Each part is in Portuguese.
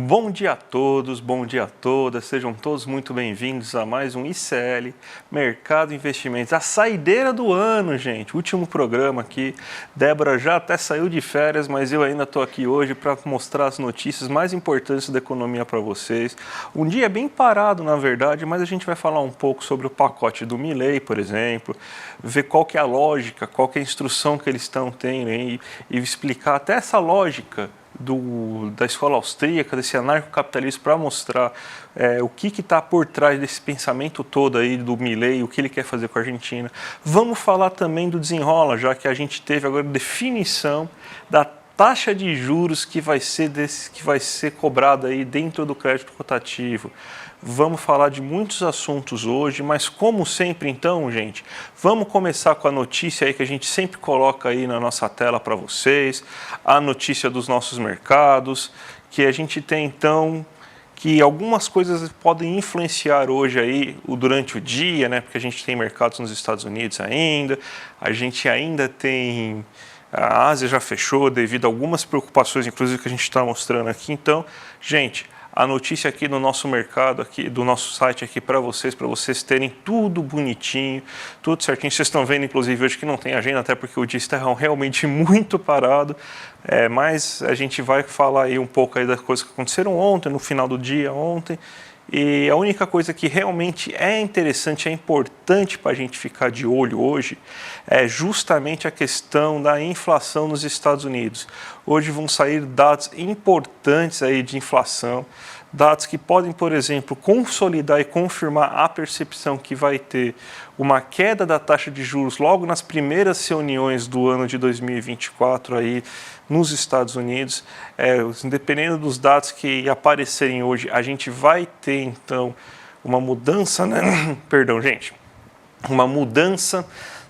Bom dia a todos, bom dia a todas, sejam todos muito bem-vindos a mais um ICL, Mercado Investimentos, a saideira do ano, gente, último programa aqui. Débora já até saiu de férias, mas eu ainda estou aqui hoje para mostrar as notícias mais importantes da economia para vocês. Um dia bem parado, na verdade, mas a gente vai falar um pouco sobre o pacote do Milei, por exemplo, ver qual que é a lógica, qual que é a instrução que eles estão tendo e explicar até essa lógica da escola austríaca, desse anarcocapitalismo, para mostrar o que está por trás desse pensamento todo aí do Milei, o que ele quer fazer com a Argentina. Vamos falar também do desenrola, já que a gente teve agora definição da taxa de juros que vai ser cobrada aí dentro do crédito rotativo. Vamos falar de muitos assuntos hoje, mas como sempre então, gente, vamos começar com a notícia aí que a gente sempre coloca aí na nossa tela para vocês, a notícia dos nossos mercados, que a gente tem então que algumas coisas podem influenciar hoje aí durante o dia, né? Porque a gente tem mercados nos Estados Unidos ainda, a gente ainda tem a Ásia já fechou devido a algumas preocupações, inclusive que a gente está mostrando aqui. Então, gente, a notícia aqui do nosso mercado, aqui do nosso site aqui para vocês terem tudo bonitinho, tudo certinho. Vocês estão vendo, inclusive, hoje que não tem agenda, até porque o dia está realmente muito parado. Mas a gente vai falar aí um pouco aí das coisas que aconteceram ontem, no final do dia ontem. E a única coisa que realmente é interessante, é importante para a gente ficar de olho hoje, é justamente a questão da inflação nos Estados Unidos. Hoje vão sair dados importantes aí de inflação, dados que podem, por exemplo, consolidar e confirmar a percepção que vai ter uma queda da taxa de juros logo nas primeiras reuniões do ano de 2024 aí nos Estados Unidos. Dependendo dos dados que aparecerem hoje, a gente vai ter então uma mudança, né? Perdão, gente, uma mudança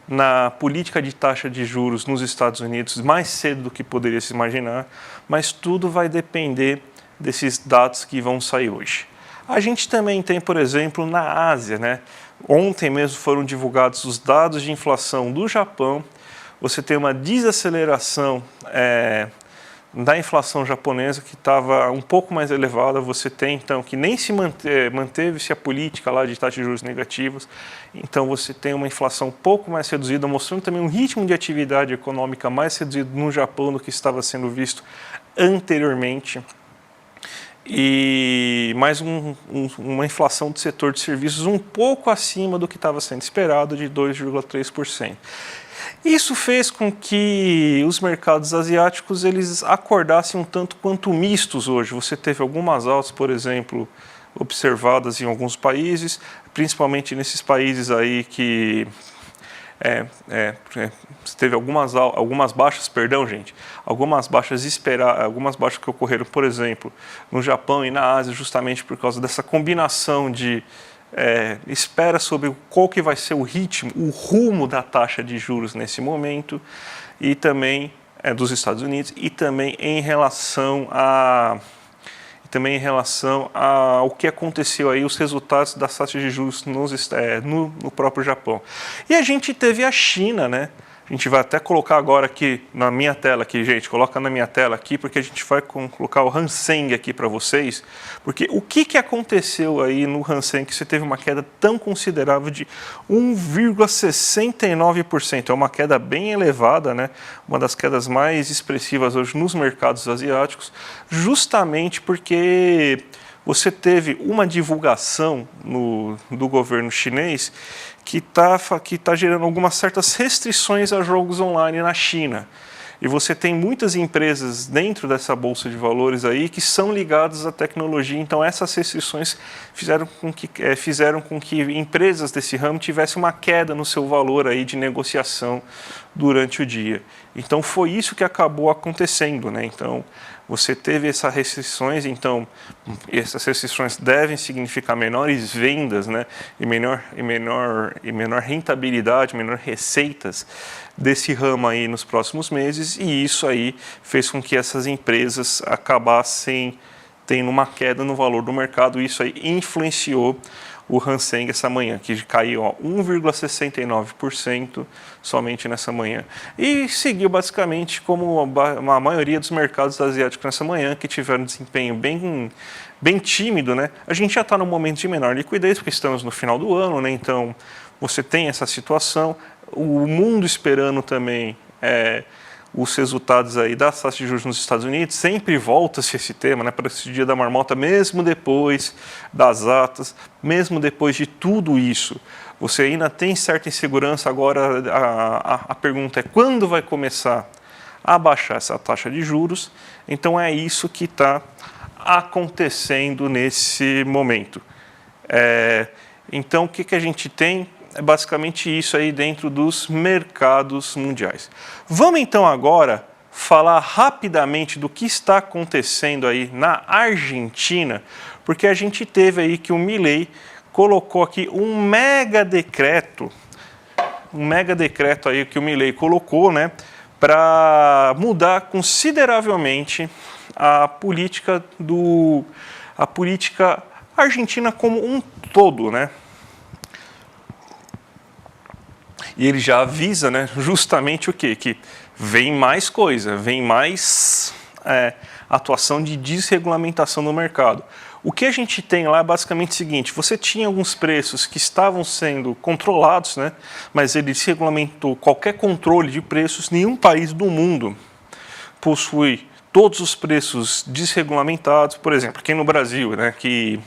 na política de taxa de juros nos Estados Unidos mais cedo do que poderia se imaginar, mas tudo vai depender desses dados que vão sair hoje. A gente também tem, por exemplo, na Ásia, né? Ontem mesmo foram divulgados os dados de inflação do Japão. Você tem uma desaceleração da inflação japonesa que estava um pouco mais elevada. Você tem, então, que nem se manteve-se a política lá de taxa de juros negativas. Então, você tem uma inflação um pouco mais reduzida, mostrando também um ritmo de atividade econômica mais reduzido no Japão do que estava sendo visto anteriormente. E mais uma inflação do setor de serviços um pouco acima do que estava sendo esperado, de 2,3%. Isso fez com que os mercados asiáticos eles acordassem um tanto quanto mistos hoje. Você teve algumas altas, por exemplo, observadas em alguns países, principalmente nesses países aí que teve algumas baixas, perdão, gente, algumas baixas que ocorreram, por exemplo, no Japão e na Ásia, justamente por causa dessa combinação de espera sobre qual que vai ser o ritmo, o rumo da taxa de juros nesse momento, e também dos Estados Unidos, e também em relação ao que aconteceu aí, os resultados das taxas de juros no próprio Japão. E a gente teve a China, né? A gente vai até colocar agora aqui na minha tela, aqui, gente, coloca na minha tela aqui, porque a gente vai colocar o Hang Seng aqui para vocês, porque o que aconteceu aí no Hang Seng que você teve uma queda tão considerável de 1,69%, é uma queda bem elevada, né? Uma das quedas mais expressivas hoje nos mercados asiáticos, justamente porque você teve uma divulgação do governo chinês que tá gerando algumas certas restrições a jogos online na China. E você tem muitas empresas dentro dessa bolsa de valores aí que são ligadas à tecnologia. Então essas restrições fizeram com que empresas desse ramo tivessem uma queda no seu valor aí de negociação durante o dia. Então foi isso que acabou acontecendo, né? Então você teve essas restrições, então essas restrições devem significar menores vendas, né, e menor rentabilidade, menor receitas desse ramo aí nos próximos meses, e isso aí fez com que essas empresas acabassem tendo uma queda no valor do mercado. Isso aí influenciou o Hang Seng essa manhã, que caiu 1,69% somente nessa manhã. E seguiu basicamente como a maioria dos mercados asiáticos nessa manhã, que tiveram um desempenho bem tímido, né? A gente já está no momento de menor liquidez, porque estamos no final do ano, né? Então você tem essa situação. O mundo esperando também os resultados aí das taxas de juros nos Estados Unidos, sempre volta-se esse tema, né, para esse dia da marmota, mesmo depois das atas, mesmo depois de tudo isso. Você ainda tem certa insegurança, agora a pergunta é quando vai começar a baixar essa taxa de juros? Então é isso que está acontecendo nesse momento. Então o que a gente tem? É basicamente isso aí dentro dos mercados mundiais. Vamos então agora falar rapidamente do que está acontecendo aí na Argentina, porque a gente teve aí que o Milei colocou aqui um mega decreto aí que o Milei colocou, né, para mudar consideravelmente a política argentina como um todo, né? E ele já avisa, né, justamente o quê? Que vem mais coisa, vem mais atuação de desregulamentação no mercado. O que a gente tem lá é basicamente o seguinte: você tinha alguns preços que estavam sendo controlados, né, mas ele desregulamentou qualquer controle de preços. Nenhum país do mundo possui todos os preços desregulamentados. Por exemplo, aqui no Brasil, né, que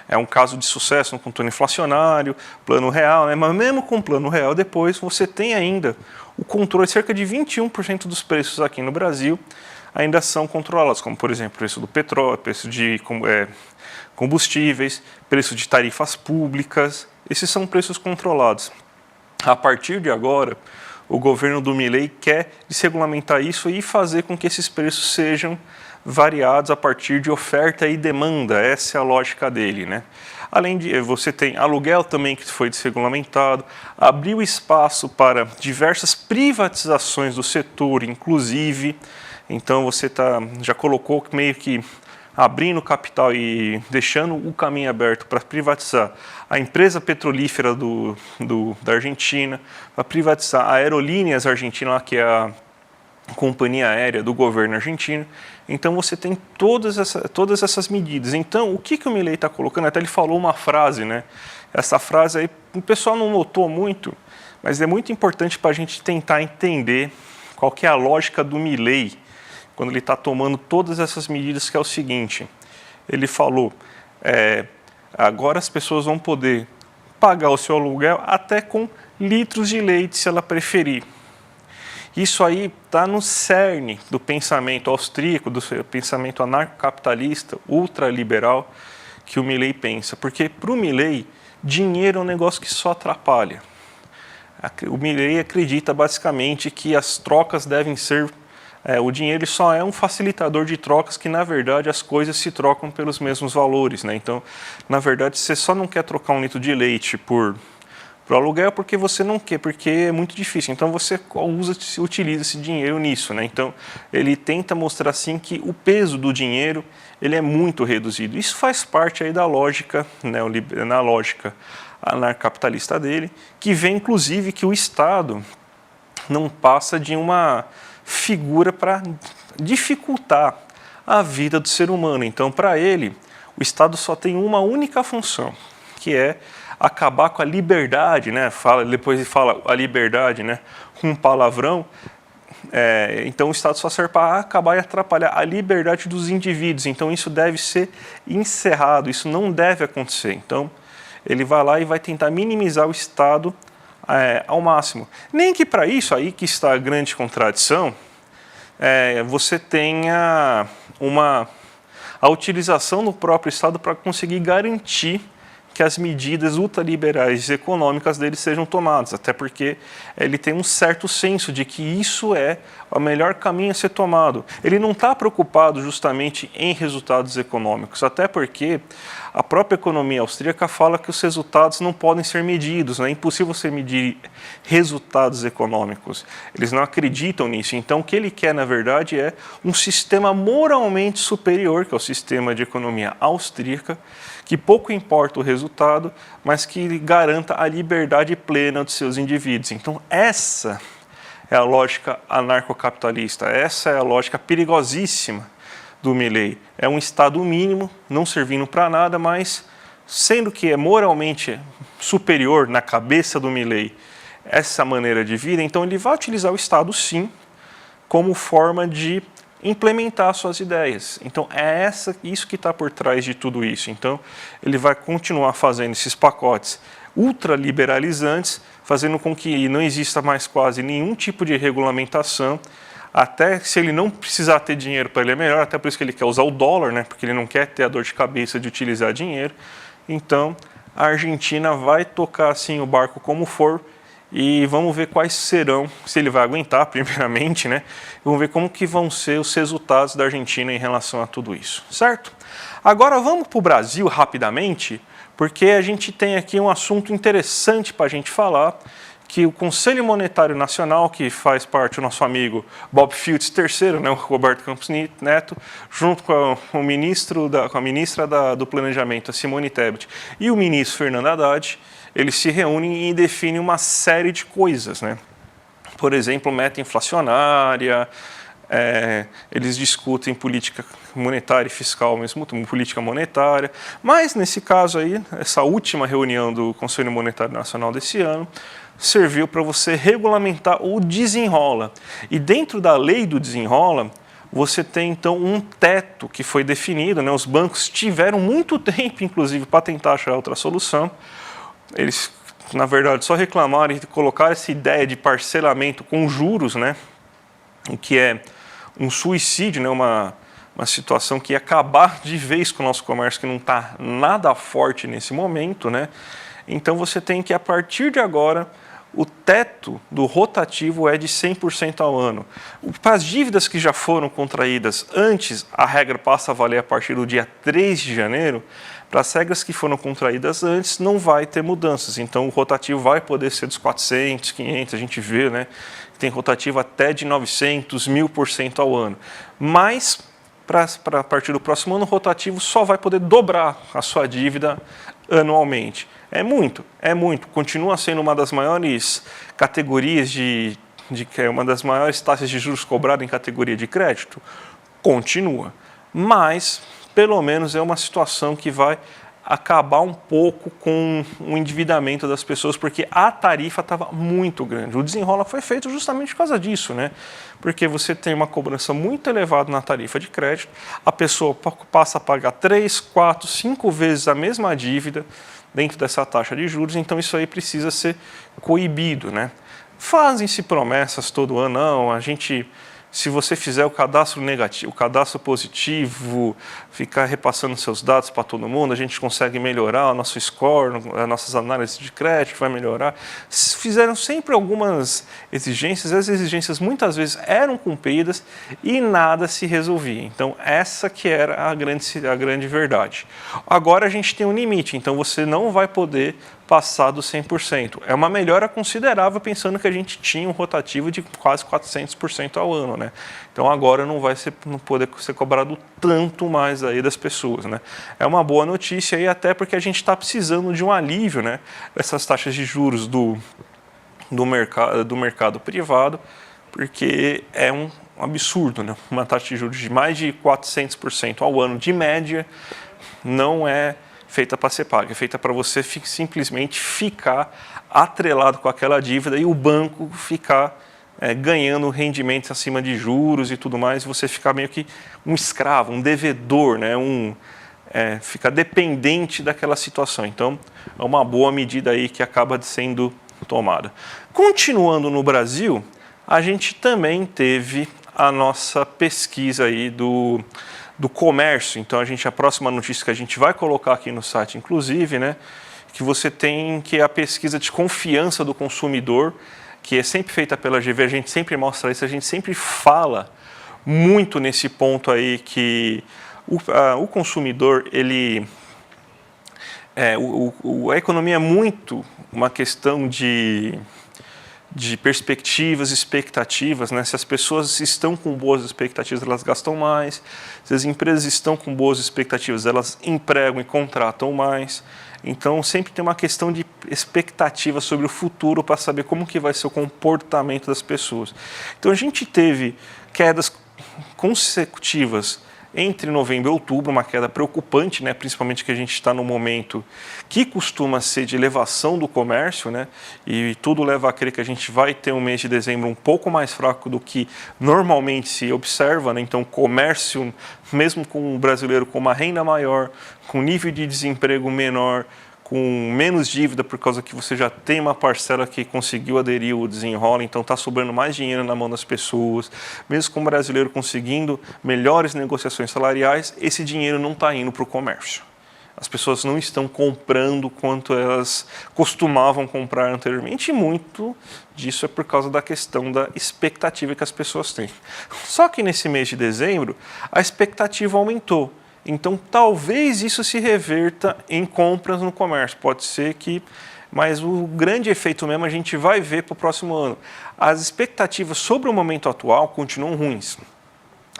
é um caso de sucesso no controle inflacionário, plano real, né? Mas mesmo com o plano real, depois você tem ainda o controle, cerca de 21% dos preços aqui no Brasil ainda são controlados, como por exemplo, preço do petróleo, preço de combustíveis, preço de tarifas públicas, esses são preços controlados. A partir de agora, o governo do Milei quer desregulamentar isso e fazer com que esses preços sejam variados a partir de oferta e demanda. Essa é a lógica dele, né? Além de você tem aluguel também que foi desregulamentado, abriu espaço para diversas privatizações do setor, inclusive. Então você já colocou meio que abrindo capital e deixando o caminho aberto para privatizar a empresa petrolífera da Argentina, para privatizar a Aerolíneas Argentina, que é a companhia aérea do governo argentino. Então você tem todas essas medidas. Então o que o Milei está colocando? Até ele falou uma frase, né? Essa frase aí o pessoal não notou muito, mas é muito importante para a gente tentar entender qual que é a lógica do Milei quando ele está tomando todas essas medidas, que é o seguinte: ele falou, agora as pessoas vão poder pagar o seu aluguel até com litros de leite, se ela preferir. Isso aí está no cerne do pensamento austríaco, do pensamento anarcocapitalista, ultraliberal, que o Milei pensa. Porque para o Milei, dinheiro é um negócio que só atrapalha. O Milei acredita basicamente que as trocas devem ser... o dinheiro só é um facilitador de trocas, que na verdade as coisas se trocam pelos mesmos valores, né? Então, na verdade, você só não quer trocar um litro de leite por aluguel porque você não quer, porque é muito difícil. Então você utiliza esse dinheiro nisso, né? Então ele tenta mostrar assim que o peso do dinheiro ele é muito reduzido. Isso faz parte aí da lógica, né, na lógica anarcocapitalista dele, que vê inclusive que o Estado não passa de uma figura para dificultar a vida do ser humano. Então, para ele, o Estado só tem uma única função, que é acabar com a liberdade, né? Depois ele fala a liberdade, né, com um palavrão. Então o Estado só serve para acabar e atrapalhar a liberdade dos indivíduos. Então isso deve ser encerrado, isso não deve acontecer. Então ele vai lá e vai tentar minimizar o Estado ao máximo. Nem que para isso, aí que está a grande contradição, você tenha a utilização do próprio Estado para conseguir garantir que as medidas ultraliberais econômicas dele sejam tomadas, até porque ele tem um certo senso de que isso é o melhor caminho a ser tomado. Ele não está preocupado justamente em resultados econômicos, até porque a própria economia austríaca fala que os resultados não podem ser medidos, né? É impossível você medir resultados econômicos. Eles não acreditam nisso. Então, o que ele quer, na verdade, é um sistema moralmente superior, que é o sistema de economia austríaca, que pouco importa o resultado, mas que garanta a liberdade plena dos seus indivíduos. Então, essa é a lógica anarcocapitalista, essa é a lógica perigosíssima do Milei. É um Estado mínimo, não servindo para nada, mas sendo que é moralmente superior na cabeça do Milei essa maneira de vida, então ele vai utilizar o Estado, sim, como forma de implementar suas ideias. Então é isso que está por trás de tudo isso. Então ele vai continuar fazendo esses pacotes ultraliberalizantes, fazendo com que não exista mais quase nenhum tipo de regulamentação. Até se ele não precisar ter dinheiro, para ele é melhor, até por isso que ele quer usar o dólar, né? Porque ele não quer ter a dor de cabeça de utilizar dinheiro. Então a Argentina vai tocar assim o barco como for, e vamos ver quais serão, se ele vai aguentar primeiramente, né? Vamos ver como que vão ser os resultados da Argentina em relação a tudo isso, certo? Agora vamos para o Brasil rapidamente, porque a gente tem aqui um assunto interessante para a gente falar, que o Conselho Monetário Nacional, que faz parte do nosso amigo Bob Fields III, né, o Roberto Campos Neto, junto com a ministra do Planejamento, a Simone Tebet, e o ministro Fernando Haddad, eles se reúnem e definem uma série de coisas, né? Por exemplo, meta inflacionária, eles discutem política monetária e fiscal ao mesmo tempo, política monetária, mas nesse caso aí, essa última reunião do Conselho Monetário Nacional desse ano, serviu para você regulamentar o desenrola. E dentro da lei do desenrola, você tem então um teto que foi definido, né? Os bancos tiveram muito tempo, inclusive, para tentar achar outra solução. Eles, na verdade, só reclamaram e colocaram essa ideia de parcelamento com juros, né? O que é um suicídio, né? Uma situação que ia acabar de vez com o nosso comércio, que não está nada forte nesse momento, né? Então você tem que, a partir de agora, o teto do rotativo é de 100% ao ano. Para as dívidas que já foram contraídas antes, a regra passa a valer a partir do dia 3 de janeiro. Para as regras que foram contraídas antes, não vai ter mudanças. Então, o rotativo vai poder ser dos 400, 500, a gente vê, né? Tem rotativo até de 900, 1000% ao ano. Mas, a partir do próximo ano, o rotativo só vai poder dobrar a sua dívida anualmente. É muito. Continua sendo uma das maiores categorias uma das maiores taxas de juros cobradas em categoria de crédito. Continua. Mas, pelo menos, é uma situação que vai acabar um pouco com o endividamento das pessoas, porque a tarifa estava muito grande. O desenrola foi feito justamente por causa disso, né? Porque você tem uma cobrança muito elevada na tarifa de crédito, a pessoa passa a pagar 3, 4, 5 vezes a mesma dívida dentro dessa taxa de juros, então isso aí precisa ser coibido, né? Fazem-se promessas todo ano, não, se você fizer o cadastro negativo, o cadastro positivo, ficar repassando seus dados para todo mundo, a gente consegue melhorar o nosso score, as nossas análises de crédito vai melhorar. Fizeram sempre algumas exigências, as exigências muitas vezes eram cumpridas e nada se resolvia. Então essa que era a grande verdade. Agora a gente tem um limite, então você não vai poder passar do 100%. É uma melhora considerável, pensando que a gente tinha um rotativo de quase 400% ao ano, né? Então agora não poder ser cobrado tanto mais aí das pessoas, né? É uma boa notícia aí, até porque a gente está precisando de um alívio, né? Dessas taxas de juros do mercado privado, porque é um absurdo, né? Uma taxa de juros de mais de 400% ao ano de média não é feita para ser paga, é feita para você simplesmente ficar atrelado com aquela dívida e o banco ficar ganhando rendimentos acima de juros e tudo mais, você ficar meio que um escravo, um devedor, né? Ficar dependente daquela situação. Então, é uma boa medida aí que acaba sendo tomada. Continuando no Brasil, a gente também teve a nossa pesquisa aí do comércio. Então, a próxima notícia que a gente vai colocar aqui no site, inclusive, né, que você tem, que é a pesquisa de confiança do consumidor, que é sempre feita pela GV, a gente sempre mostra isso, a gente sempre fala muito nesse ponto aí, que o consumidor, a economia é muito uma questão de de perspectivas, expectativas, né? Se as pessoas estão com boas expectativas, elas gastam mais. Se as empresas estão com boas expectativas, elas empregam e contratam mais. Então, sempre tem uma questão de expectativa sobre o futuro para saber como que vai ser o comportamento das pessoas. Então, a gente teve quedas consecutivas entre novembro e outubro, uma queda preocupante, né? Principalmente que a gente está no momento que costuma ser de elevação do comércio, né? E tudo leva a crer que a gente vai ter um mês de dezembro um pouco mais fraco do que normalmente se observa, né? Então, o comércio, mesmo com o brasileiro com uma renda maior, com nível de desemprego menor, com menos dívida por causa que você já tem uma parcela que conseguiu aderir ao desenrola, então está sobrando mais dinheiro na mão das pessoas. Mesmo com o brasileiro conseguindo melhores negociações salariais, esse dinheiro não está indo para o comércio. As pessoas não estão comprando quanto elas costumavam comprar anteriormente, e muito disso é por causa da questão da expectativa que as pessoas têm. Só que nesse mês de dezembro, a expectativa aumentou. Então, talvez isso se reverta em compras no comércio. Pode ser que, mas o grande efeito mesmo a gente vai ver para o próximo ano. As expectativas sobre o momento atual continuam ruins.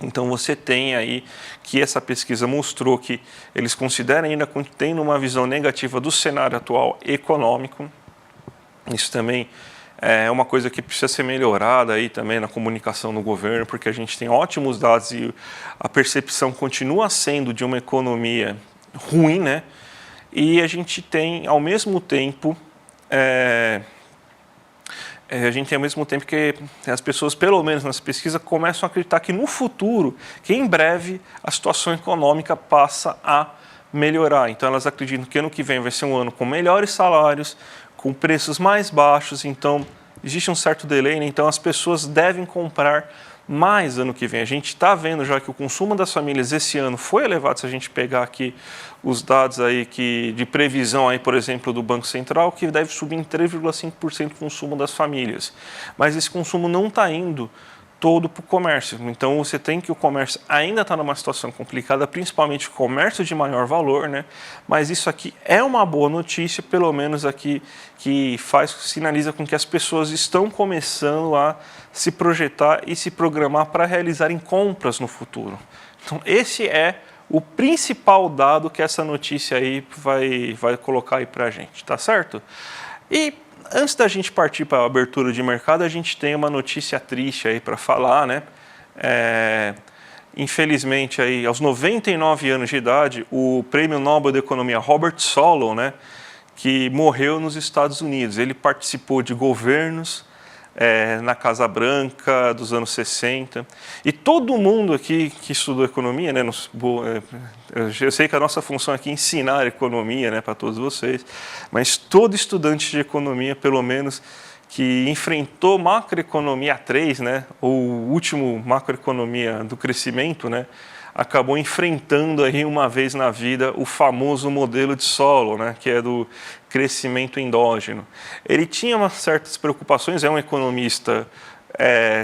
Então, você tem aí que essa pesquisa mostrou que eles consideram ainda tendo uma visão negativa do cenário atual econômico. Isso também é uma coisa que precisa ser melhorada aí também na comunicação do governo, porque a gente tem ótimos dados e a percepção continua sendo de uma economia ruim, né? E a gente tem, ao mesmo tempo, que as pessoas, pelo menos nas pesquisas, começam a acreditar que no futuro, que em breve, a situação econômica passa a melhorar. Então, elas acreditam que ano que vem vai ser um ano com melhores salários, com preços mais baixos, então existe um certo delay, né? Então as pessoas devem comprar mais ano que vem. A gente está vendo já que o consumo das famílias esse ano foi elevado, se a gente pegar aqui os dados aí de previsão, aí, por exemplo, do Banco Central, que deve subir em 3,5% o consumo das famílias. Mas esse consumo não está indo todo para o comércio. Então, você tem que o comércio ainda está numa situação complicada, principalmente o comércio de maior valor, né? Mas isso aqui é uma boa notícia, pelo menos aqui, que sinaliza com que as pessoas estão começando a se projetar e se programar para realizarem compras no futuro. Então, esse é o principal dado que essa notícia aí vai colocar aí para a gente, tá certo? E antes da gente partir para a abertura de mercado, a gente tem uma notícia triste aí para falar, né? Infelizmente, aí, aos 99 anos de idade, o Prêmio Nobel da Economia Robert Solow, né, que morreu nos Estados Unidos. Ele participou de governos na Casa Branca dos anos 60. E todo mundo aqui que estudou economia, né, eu sei que a nossa função aqui é ensinar economia, né, para todos vocês, mas todo estudante de economia, pelo menos, que enfrentou macroeconomia 3, né, ou o último macroeconomia do crescimento, né, acabou enfrentando aí uma vez na vida o famoso modelo de Solow, né, que é do crescimento endógeno. Ele tinha umas certas preocupações, é um economista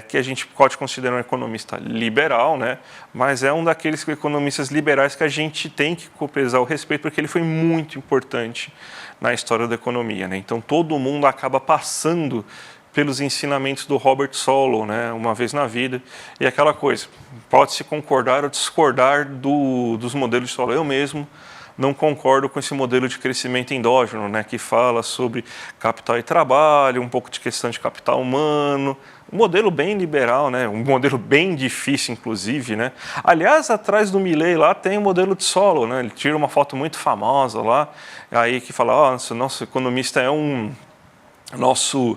que a gente pode considerar um economista liberal, né, mas é um daqueles economistas liberais que a gente tem que prezar o respeito, porque ele foi muito importante na história da economia, né? Então todo mundo acaba passando pelos ensinamentos do Robert Solow, né, uma vez na vida, e aquela coisa, pode-se concordar ou discordar dos modelos de Solow. Eu mesmo não concordo com esse modelo de crescimento endógeno, né, que fala sobre capital e trabalho, um pouco de questão de capital humano, um modelo bem liberal, né, um modelo bem difícil, inclusive, né. Aliás, atrás do Milley lá tem o modelo de Solow, né, ele tira uma foto muito famosa lá, aí que fala, nosso economista é nosso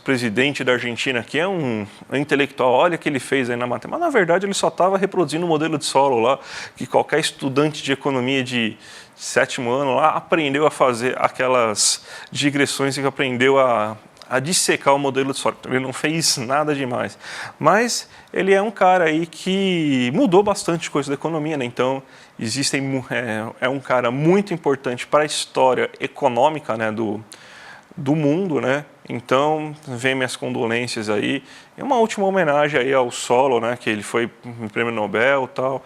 presidente da Argentina, que é um intelectual, olha o que ele fez aí na matemática. Mas, na verdade, ele só estava reproduzindo o modelo de Solow lá, que qualquer estudante de economia de 7º ano lá aprendeu a fazer aquelas digressões e aprendeu a dissecar o modelo de Solow. Ele não fez nada demais. Mas ele é um cara aí que mudou bastante coisa da economia, né? Então, é um cara muito importante para a história econômica, né, do mundo, né? Então, vem minhas condolências aí. E uma última homenagem aí ao Solow, né? Que ele foi Prêmio Nobel e tal.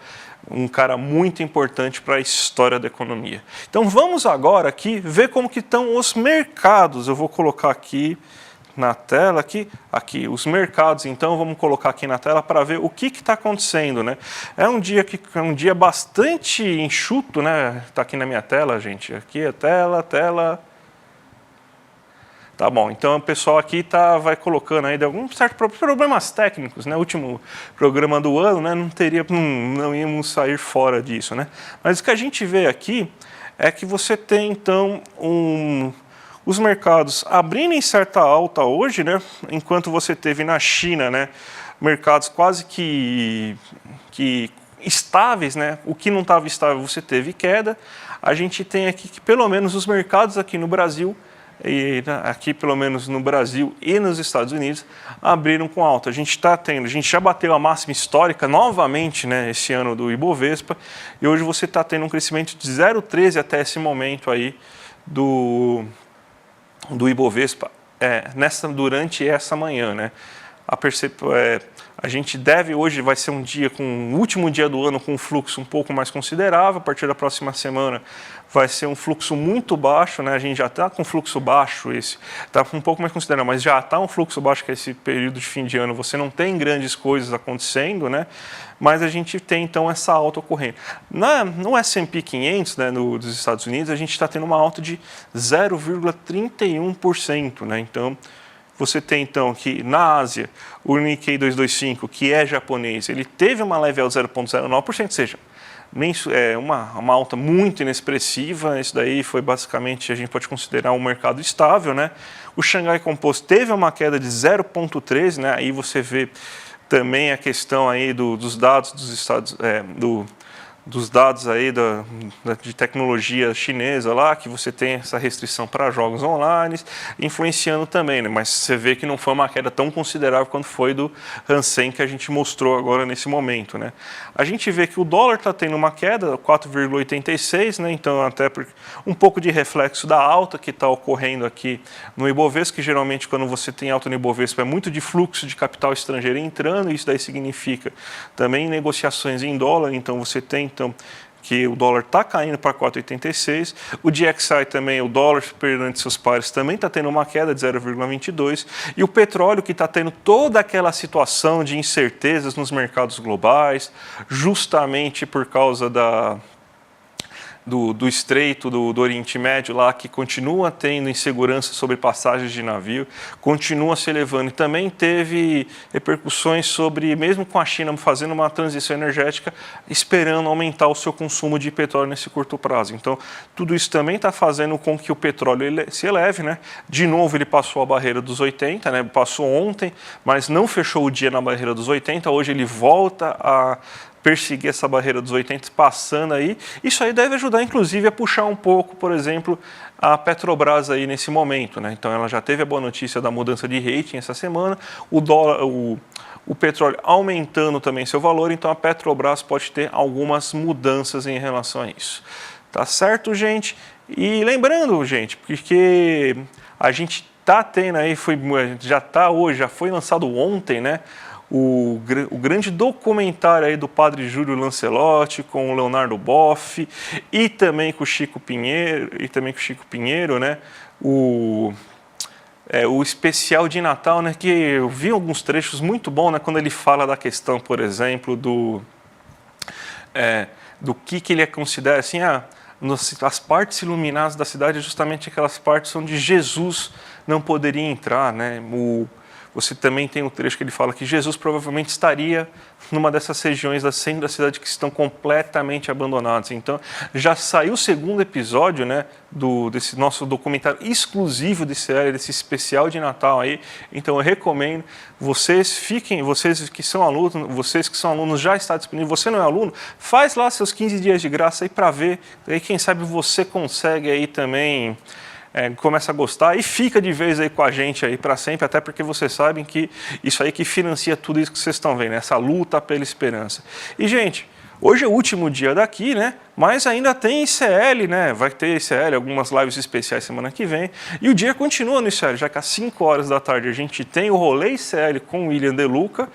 um cara muito importante para a história da economia. Então vamos agora aqui ver como que estão os mercados. Eu vou colocar aqui na tela, aqui os mercados, então vamos colocar aqui na tela para ver o que está acontecendo, né? É um dia bastante enxuto, né? Está aqui na minha tela, gente. Aqui a tela. Tá bom, então o pessoal aqui vai colocando aí de alguns certos problemas técnicos, né? O último programa do ano, né? Não íamos sair fora disso, né? Mas o que a gente vê aqui é que você tem então os mercados abrindo em certa alta hoje, né? Enquanto você teve na China, né? Mercados quase que estáveis, né? O que não estava estável você teve queda. A gente tem aqui que pelo menos os mercados aqui no Brasil e aqui pelo menos no Brasil e nos Estados Unidos abriram com alta. A gente já bateu a máxima histórica novamente, né, esse ano do Ibovespa, e hoje você está tendo um crescimento de 0,13 até esse momento aí do Ibovespa durante essa manhã, né? A gente hoje vai ser um dia o último dia do ano com um fluxo um pouco mais considerável. A partir da próxima semana vai ser um fluxo muito baixo, né? A gente já está com fluxo baixo, está um pouco mais considerável, mas já está um fluxo baixo, que é esse período de fim de ano, você não tem grandes coisas acontecendo, né? Mas a gente tem então essa alta ocorrendo. No S&P 500, né, dos Estados Unidos, a gente está tendo uma alta de 0,31%, né? Então você tem então que na Ásia, o Nikkei 225, que é japonês, ele teve uma leve alta de 0,09%, ou seja, uma alta muito inexpressiva. Isso daí foi basicamente, a gente pode considerar um mercado estável, né? O Xangai Composto teve uma queda de 0,13%, né? Aí você vê também a questão aí dos dados dos dados aí de tecnologia chinesa lá, que você tem essa restrição para jogos online, influenciando também, né? Mas você vê que não foi uma queda tão considerável quanto foi do Hansen que a gente mostrou agora nesse momento, né? A gente vê que o dólar está tendo uma queda, 4,86, né? Então até um pouco de reflexo da alta que está ocorrendo aqui no Ibovespa, que geralmente quando você tem alta no Ibovespa é muito de fluxo de capital estrangeiro entrando, e isso daí significa também negociações em dólar, então você tem que o dólar está caindo para 4,86. O DXY também, o dólar perante seus pares, também está tendo uma queda de 0,22. E o petróleo, que está tendo toda aquela situação de incertezas nos mercados globais, justamente por causa do estreito do Oriente Médio lá, que continua tendo insegurança sobre passagens de navio, continua se elevando, e também teve repercussões sobre, mesmo com a China fazendo uma transição energética, esperando aumentar o seu consumo de petróleo nesse curto prazo. Então, tudo isso também está fazendo com que o petróleo se eleve, né? De novo, ele passou a barreira dos 80, né? Passou ontem, mas não fechou o dia na barreira dos 80, hoje ele volta a perseguir essa barreira dos 80, passando aí. Isso aí deve ajudar, inclusive, a puxar um pouco, por exemplo, a Petrobras aí nesse momento, né? Então, ela já teve a boa notícia da mudança de rating essa semana, o petróleo aumentando também seu valor, então a Petrobras pode ter algumas mudanças em relação a isso. Tá certo, gente? E lembrando, gente, porque a gente tá tendo aí, já foi lançado ontem, né? O grande documentário aí do Padre Júlio Lancelotti com o Leonardo Boff e também com o Chico Pinheiro, né? O especial de Natal, né? Que eu vi alguns trechos muito bons, né? Quando ele fala da questão, por exemplo, do que ele considera assim, as partes iluminadas da cidade, justamente aquelas partes onde Jesus não poderia entrar, né? Você também tem um trecho que ele fala que Jesus provavelmente estaria numa dessas regiões da centro da cidade que estão completamente abandonadas. Então, já saiu o segundo episódio, né, desse nosso documentário exclusivo de série, desse especial de Natal aí. Então, eu recomendo, vocês que são alunos, já está disponível. Você não é aluno, faz lá seus 15 dias de graça aí para ver. Aí, quem sabe você consegue aí também... começa a gostar e fica de vez aí com a gente aí para sempre, até porque vocês sabem que isso aí que financia tudo isso que vocês estão vendo, essa luta pela esperança. E, gente, hoje é o último dia daqui, né? Mas ainda tem ICL, né? Vai ter ICL, algumas lives especiais semana que vem. E o dia continua no ICL, já que às 5 horas da tarde a gente tem o rolê ICL com o William De Luca,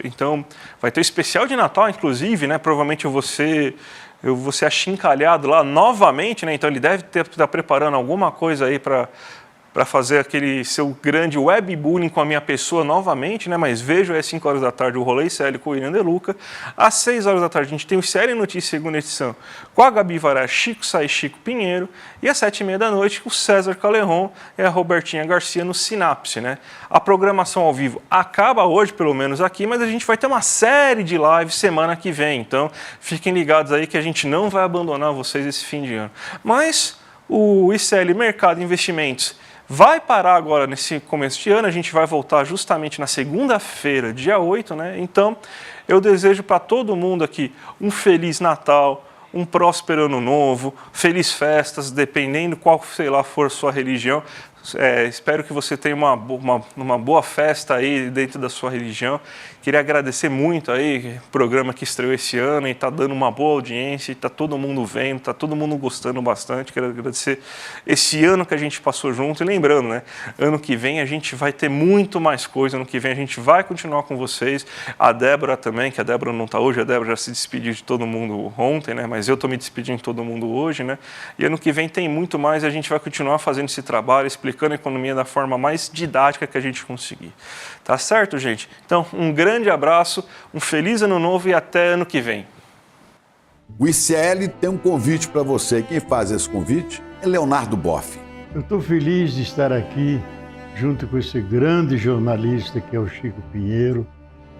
Então vai ter o especial de Natal, inclusive, né? Provavelmente eu vou ser achincalhado lá novamente, né? Então ele deve estar preparando alguma coisa aí para fazer aquele seu grande webbullying com a minha pessoa novamente, né? Mas vejo às 5 horas da tarde o Rolê ICL com o Irã De Luca. Às 6 horas da tarde a gente tem o ICL Notícias segunda edição com a Gabi Vará, Chico Sai, Chico Pinheiro. E às 7h30 da noite o César Caleron e a Robertinha Garcia no Sinapse, né? A programação ao vivo acaba hoje, pelo menos aqui, mas a gente vai ter uma série de lives semana que vem. Então fiquem ligados aí que a gente não vai abandonar vocês esse fim de ano. Mas o ICL Mercado e Investimentos vai parar agora nesse começo de ano, a gente vai voltar justamente na segunda-feira, dia 8, né? Então, eu desejo para todo mundo aqui um Feliz Natal, um próspero Ano Novo, feliz festas, dependendo qual, sei lá, for sua religião. Espero que você tenha uma boa festa aí dentro da sua religião. Queria agradecer muito aí o programa que estreou esse ano e está dando uma boa audiência, está todo mundo vendo, está todo mundo gostando bastante. Quero agradecer esse ano que a gente passou junto. E lembrando, né, ano que vem a gente vai ter muito mais coisa, ano que vem a gente vai continuar com vocês. A Débora também, que a Débora não está hoje, a Débora já se despediu de todo mundo ontem, né, mas eu estou me despedindo de todo mundo hoje, né, e ano que vem tem muito mais, a gente vai continuar fazendo esse trabalho, explicando a economia da forma mais didática que a gente conseguir. Tá certo, gente? Então, um grande abraço, um feliz ano novo e até ano que vem. O ICL tem um convite para você. Quem faz esse convite é Leonardo Boff. Eu estou feliz de estar aqui junto com esse grande jornalista que é o Chico Pinheiro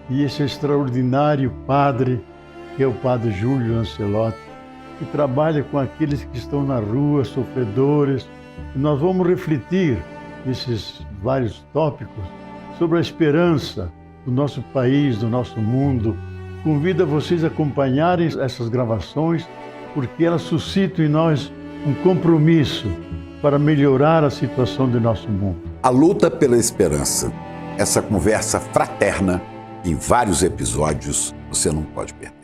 e esse extraordinário padre que é o padre Júlio Lancelotti, que trabalha com aqueles que estão na rua, sofredores. E nós vamos refletir nesses vários tópicos sobre a esperança do nosso país, do nosso mundo. Convido a vocês a acompanharem essas gravações, porque elas suscitam em nós um compromisso para melhorar a situação do nosso mundo. A luta pela esperança. Essa conversa fraterna, em vários episódios, você não pode perder.